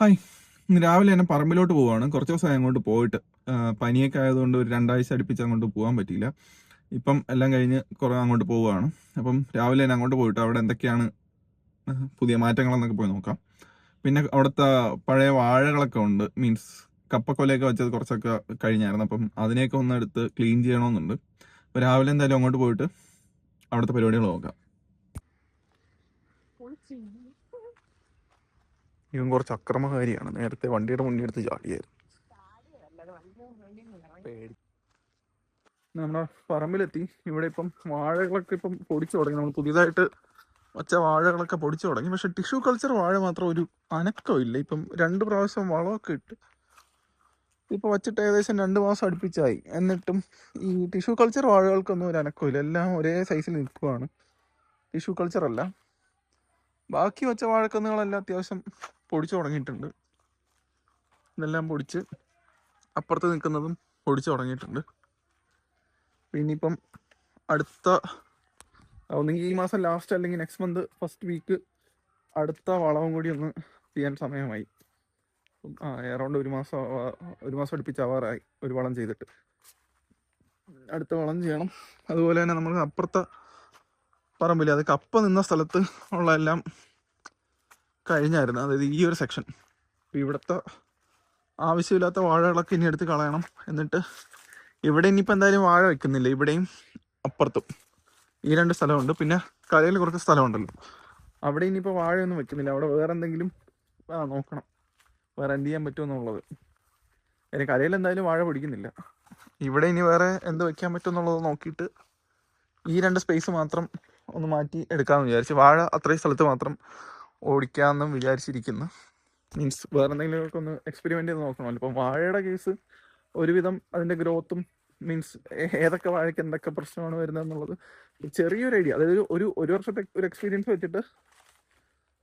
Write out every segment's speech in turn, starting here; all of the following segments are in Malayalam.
ഹായ്. ഇന്ന് രാവിലെ തന്നെ പറമ്പിലോട്ട് പോവാണ്. കുറച്ച് ദിവസമായി അങ്ങോട്ട് പോയിട്ട്. പനിയൊക്കെ ആയതുകൊണ്ട് ഒരു 2 ആഴ്ച അടുപ്പിച്ച് അങ്ങോട്ട് പോകാൻ പറ്റിയില്ല. ഇപ്പം എല്ലാം കഴിഞ്ഞ് കുറെ അങ്ങോട്ട് പോവുകയാണ്. അപ്പം രാവിലെ തന്നെ അങ്ങോട്ട് പോയിട്ട് അവിടെ എന്തൊക്കെയാണ് പുതിയ മാറ്റങ്ങളെന്നൊക്കെ പോയി നോക്കാം. പിന്നെ അവിടുത്തെ പഴയ വാഴകളൊക്കെ ഉണ്ട്. മീൻസ് കപ്പക്കൊലയൊക്കെ വെച്ചത് കുറച്ചൊക്കെ കഴിഞ്ഞായിരുന്നു. അപ്പം അതിനെയൊക്കെ ഒന്ന് എടുത്ത് ക്ലീൻ ചെയ്യണമെന്നുണ്ട്. അപ്പോൾ രാവിലെ എന്തായാലും അങ്ങോട്ട് പോയിട്ട് അവിടുത്തെ പരിപാടികൾ നോക്കാം. ഇവൻ കുറച്ച് അക്രമകാരിയാണ്. നേരത്തെ വണ്ടിയുടെ മുന്നിൽ എടുത്ത് ചാടിയായിരുന്നു. നമ്മുടെ പറമ്പിലെത്തി. ഇവിടെ ഇപ്പം വാഴകളൊക്കെ ഇപ്പം പൊടിച്ചു തുടങ്ങി. നമ്മൾ പുതിയതായിട്ട് വച്ച വാഴകളൊക്കെ പൊടിച്ചു തുടങ്ങി. പക്ഷെ ടിഷ്യൂ കൾച്ചർ വാഴ മാത്രം ഒരു അനക്കമില്ല. ഇപ്പം 2 പ്രാവശ്യം വളമൊക്കെ ഇട്ട് ഇപ്പം വച്ചിട്ട് ഏകദേശം 2 മാസം അടുപ്പിച്ചായി. എന്നിട്ടും ഈ ടിഷ്യൂ കൾച്ചർ വാഴകൾക്കൊന്നും ഒരു അനക്കമില്ല. എല്ലാം ഒരേ സൈസിൽ നിൽക്കുവാണ്. ടിഷ്യൂ കൾച്ചർ അല്ല. ബാക്കി വച്ച വാഴക്കന്നുകളെല്ലാം അത്യാവശ്യം പൊടിച്ചു തുടങ്ങിയിട്ടുണ്ട്. ഇതെല്ലാം പൊടിച്ച് അപ്പുറത്ത് നിൽക്കുന്നതും പൊടിച്ചു തുടങ്ങിയിട്ടുണ്ട്. പിന്നെ ഇപ്പം അടുത്ത ഒന്നെങ്കിൽ ഈ മാസം ലാസ്റ്റ് അല്ലെങ്കിൽ നെക്സ്റ്റ് മന്ത് ഫസ്റ്റ് വീക്ക് അടുത്ത വളവും കൂടി ഒന്ന് ചെയ്യാൻ സമയമായി. അറൗണ്ട് ഒരു മാസം അടുപ്പിച്ചാവാറായി ഒരു വളം ചെയ്തിട്ട്. അടുത്ത വളം ചെയ്യണം. അതുപോലെ തന്നെ നമ്മൾ അപ്പുറത്തെ പറമ്പില്ല, അത് കപ്പ നിന്ന സ്ഥലത്ത് ഉള്ള എല്ലാം കഴിഞ്ഞായിരുന്നു. അതായത് ഈ ഒരു സെക്ഷൻ. ഇവിടുത്തെ ആവശ്യമില്ലാത്ത വാഴകളൊക്കെ ഇനി എടുത്ത് കളയണം. എന്നിട്ട് ഇവിടെ ഇനിയിപ്പോൾ എന്തായാലും വാഴ വെക്കുന്നില്ല. ഇവിടെയും അപ്പുറത്തും ഈ 2 സ്ഥലമുണ്ട്. പിന്നെ കരയിൽ കുറച്ച് സ്ഥലമുണ്ടല്ലോ, അവിടെ ഇനിയിപ്പോൾ വാഴയൊന്നും വെക്കുന്നില്ല. അവിടെ വേറെ എന്തെങ്കിലും നോക്കണം, വേറെ എന്ത് ചെയ്യാൻ പറ്റുമെന്നുള്ളത്. അതിന് കരയിൽ എന്തായാലും വാഴ പിടിക്കുന്നില്ല. ഇവിടെ ഇനി വേറെ എന്ത് വെക്കാൻ പറ്റുമെന്നുള്ളത് നോക്കിയിട്ട് ഈ 2 സ്പേസ് മാത്രം ഒന്ന് മാറ്റി എടുക്കാമെന്ന് വിചാരിച്ച്. വാഴ അത്രയും സ്ഥലത്ത് മാത്രം ഓടിക്കാമെന്നും വിചാരിച്ചിരിക്കുന്നു. മീൻസ് വേറെ എന്തെങ്കിലുമൊക്കെ ഒന്ന് എക്സ്പെരിമെൻ്റ് ചെയ്ത് നോക്കണമല്ലോ. ഇപ്പം വാഴയുടെ കേസ് ഒരുവിധം അതിൻ്റെ ഗ്രോത്തും മീൻസ് ഏതൊക്കെ വാഴയ്ക്ക് എന്തൊക്കെ പ്രശ്നമാണ് വരുന്നതെന്നുള്ളത് ചെറിയൊരു ഐഡിയ, അതായത് ഒരു വർഷത്തെ ഒരു എക്സ്പീരിയൻസ് വെച്ചിട്ട്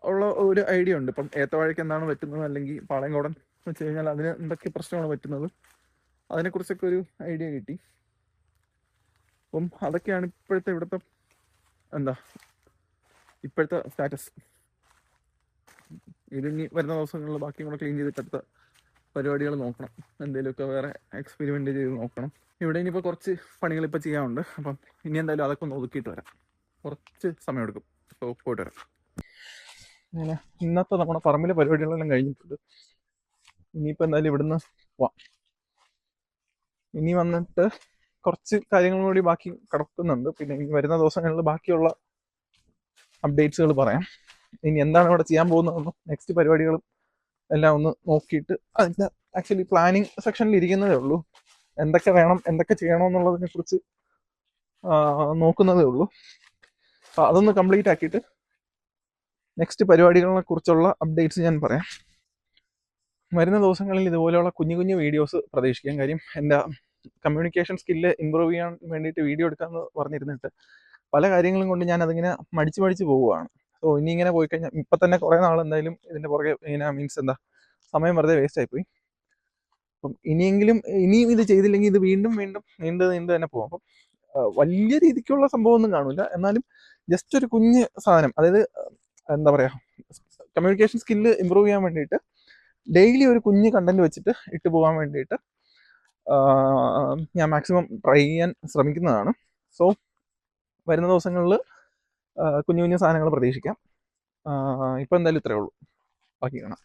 ഉള്ള ഒരു ഐഡിയ ഉണ്ട്. ഇപ്പം ഏത്തവാഴയ്ക്ക് എന്താണ് പറ്റുന്നത്, അല്ലെങ്കിൽ പാളയംകോടൻ വെച്ച് കഴിഞ്ഞാൽ അതിന് എന്തൊക്കെ പ്രശ്നമാണ് പറ്റുന്നത്, അതിനെക്കുറിച്ചൊക്കെ ഒരു ഐഡിയ കിട്ടി. അപ്പം അതൊക്കെയാണ് ഇപ്പോഴത്തെ ഇവിടുത്തെ ഇപ്പോഴത്തെ സ്റ്റാറ്റസ്. ഇതിനി വരുന്ന ദിവസങ്ങളിൽ ബാക്കി കൂടെ ക്ലീൻ ചെയ്തിട്ട് അടുത്ത പരിപാടികൾ നോക്കണം. എന്തെങ്കിലുമൊക്കെ വേറെ എക്സ്പെരിമെൻ്റ് ചെയ്ത് നോക്കണം. ഇവിടെ ഇനിയിപ്പോൾ കുറച്ച് പണികൾ ഇപ്പോൾ ചെയ്യാനുണ്ട്. അപ്പം ഇനി എന്തായാലും അതൊക്കെ ഒന്ന് ഒതുക്കിയിട്ട് വരാം. കുറച്ച് സമയമെടുക്കും. അപ്പോൾ പോയിട്ട് വരാം. അങ്ങനെ ഇന്നത്തെ നമ്മുടെ പറമ്പിലെ പരിപാടികളെല്ലാം കഴിഞ്ഞിട്ടുണ്ട്. ഇനിയിപ്പോൾ എന്തായാലും ഇവിടുന്ന് പോവാം. ഇനി വന്നിട്ട് കുറച്ച് കാര്യങ്ങളും കൂടി ബാക്കി കിടക്കുന്നുണ്ട്. പിന്നെ ഇനി വരുന്ന ദിവസങ്ങളിൽ ബാക്കിയുള്ള അപ്ഡേറ്റ്സുകൾ പറയാം. ഇനി എന്താണ് ഇവിടെ ചെയ്യാൻ പോകുന്നതെന്നും നെക്സ്റ്റ് പരിപാടികളും എല്ലാം ഒന്ന് നോക്കിയിട്ട് അതിൻ്റെ ആക്ച്വലി പ്ലാനിങ് സെക്ഷനിൽ ഇരിക്കുന്നതേ ഉള്ളൂ. എന്തൊക്കെ വേണം, എന്തൊക്കെ ചെയ്യണമെന്നുള്ളതിനെ കുറിച്ച് നോക്കുന്നതേ ഉള്ളൂ. അപ്പോൾ അതൊന്ന് കംപ്ലീറ്റ് ആക്കിയിട്ട് നെക്സ്റ്റ് പരിപാടികളെ കുറിച്ചുള്ള അപ്ഡേറ്റ്സ് ഞാൻ പറയാം. വരുന്ന ദിവസങ്ങളിൽ ഇതുപോലെയുള്ള കുഞ്ഞു കുഞ്ഞു വീഡിയോസ് പ്രതീക്ഷിക്കാം. കാര്യം എൻ്റെ കമ്മ്യൂണിക്കേഷൻ സ്കില്ല് ഇമ്പ്രൂവ് ചെയ്യാൻ വേണ്ടിയിട്ട് വീഡിയോ എടുക്കാമെന്ന് പറഞ്ഞിരുന്നിട്ട് പല കാര്യങ്ങളും കൊണ്ട് ഞാൻ അതിങ്ങനെ മടിച്ച് പോവുകയാണ്. സോ ഇനി ഇങ്ങനെ പോയി കഴിഞ്ഞാൽ ഇപ്പം തന്നെ കുറേ നാൾ എന്തായാലും ഇതിൻ്റെ പുറകെ ഇങ്ങനെ മീൻസ് സമയം വെറുതെ വേസ്റ്റ് ആയിപ്പോയി. അപ്പം ഇനിയും ഇത് ചെയ്തില്ലെങ്കിൽ ഇത് വീണ്ടും നീണ്ട് തന്നെ പോകും. അപ്പം വലിയ രീതിക്കുള്ള സംഭവമൊന്നും കാണില്ല. എന്നാലും ജസ്റ്റ് ഒരു കുഞ്ഞ് സാധനം, അതായത് കമ്മ്യൂണിക്കേഷൻ സ്കില്ല് ഇമ്പ്രൂവ് ചെയ്യാൻ വേണ്ടിയിട്ട് ഡെയിലി ഒരു കുഞ്ഞ് കണ്ടന്റ് വെച്ചിട്ട് ഇട്ട് പോകാൻ വേണ്ടിയിട്ട് ഞാൻ മാക്സിമം ട്രൈ ചെയ്യാൻ ശ്രമിക്കുന്നതാണ്. സോ വരുന്ന ദിവസങ്ങളിൽ കുഞ്ഞു കുഞ്ഞു സാധനങ്ങൾ പ്രതീക്ഷിക്കാം. ഇപ്പം എന്തായാലും ഇത്രയേ ഉള്ളൂ. ബാക്കി കാണാം.